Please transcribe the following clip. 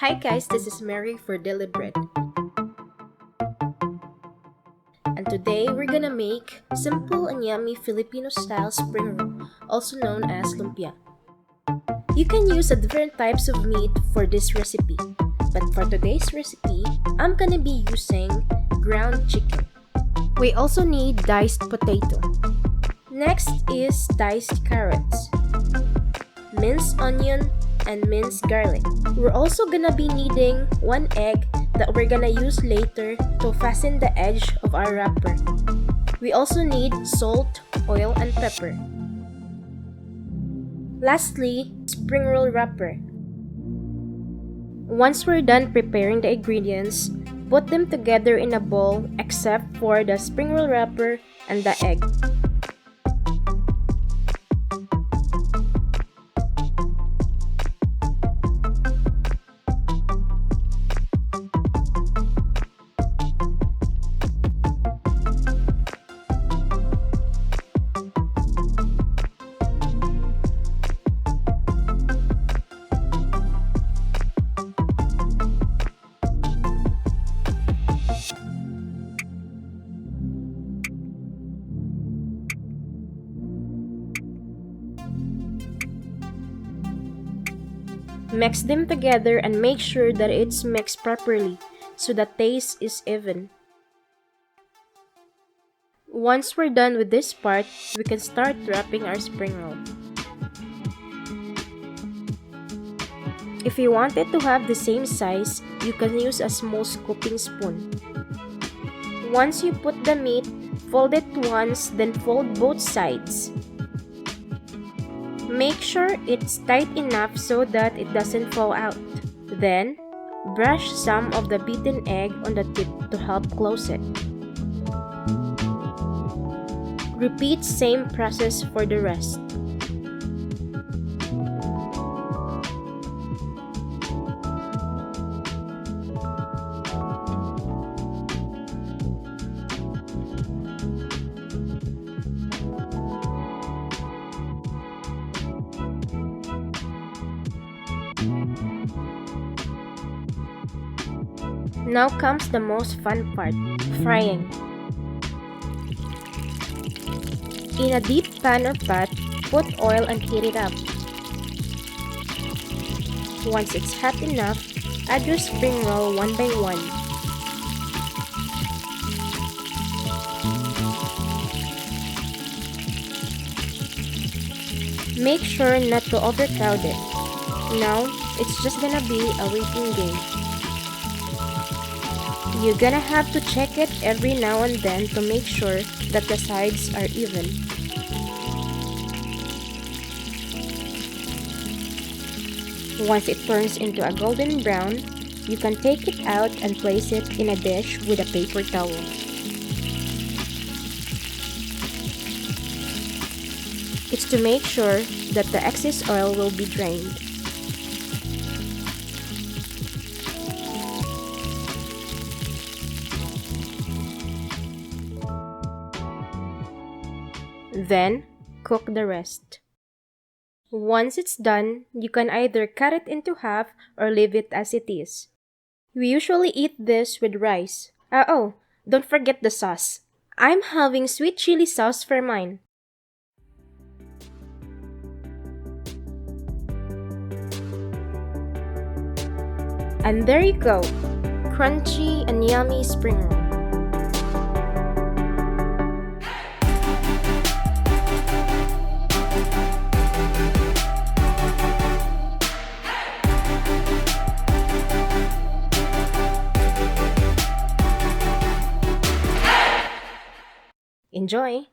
Hi guys, this is Mary for Daily Bread. And today we're gonna make simple and yummy Filipino style spring roll, also known as lumpia. You can use a different types of meat for this recipe, but for today's recipe, I'm gonna be using ground chicken. We also need diced potato. Next is diced carrots, minced onion, and minced garlic. We're also gonna be needing one egg that we're gonna use later to fasten the edge of our wrapper. We also need salt, oil, and pepper. Lastly, spring roll wrapper. Once we're done preparing the ingredients, put them together in a bowl except for the spring roll wrapper and the egg. Mix them together and make sure that it's mixed properly so the taste is even. Once we're done with this part, we can start wrapping our spring roll. If you want it to have the same size, you can use a small scooping spoon. Once you put the meat, fold it once, then fold both sides. Make sure it's tight enough so that it doesn't fall out. Then, brush some of the beaten egg on the tip to help close it. Repeat same process for the rest. Now comes the most fun part, frying. In a deep pan or pot, put oil and heat it up. Once it's hot enough, add your spring roll one by one. Make sure not to overcrowd it. Now, it's just gonna be a waiting game. You're gonna have to check it every now and then to make sure that the sides are even. Once it turns into a golden brown, you can take it out and place it in a dish with a paper towel. It's to make sure that the excess oil will be drained. Then, cook the rest. Once it's done, you can either cut it into half or leave it as it is. We usually eat this with rice. Don't forget the sauce. I'm having sweet chili sauce for mine. And there you go, crunchy and yummy spring roll. Enjoy!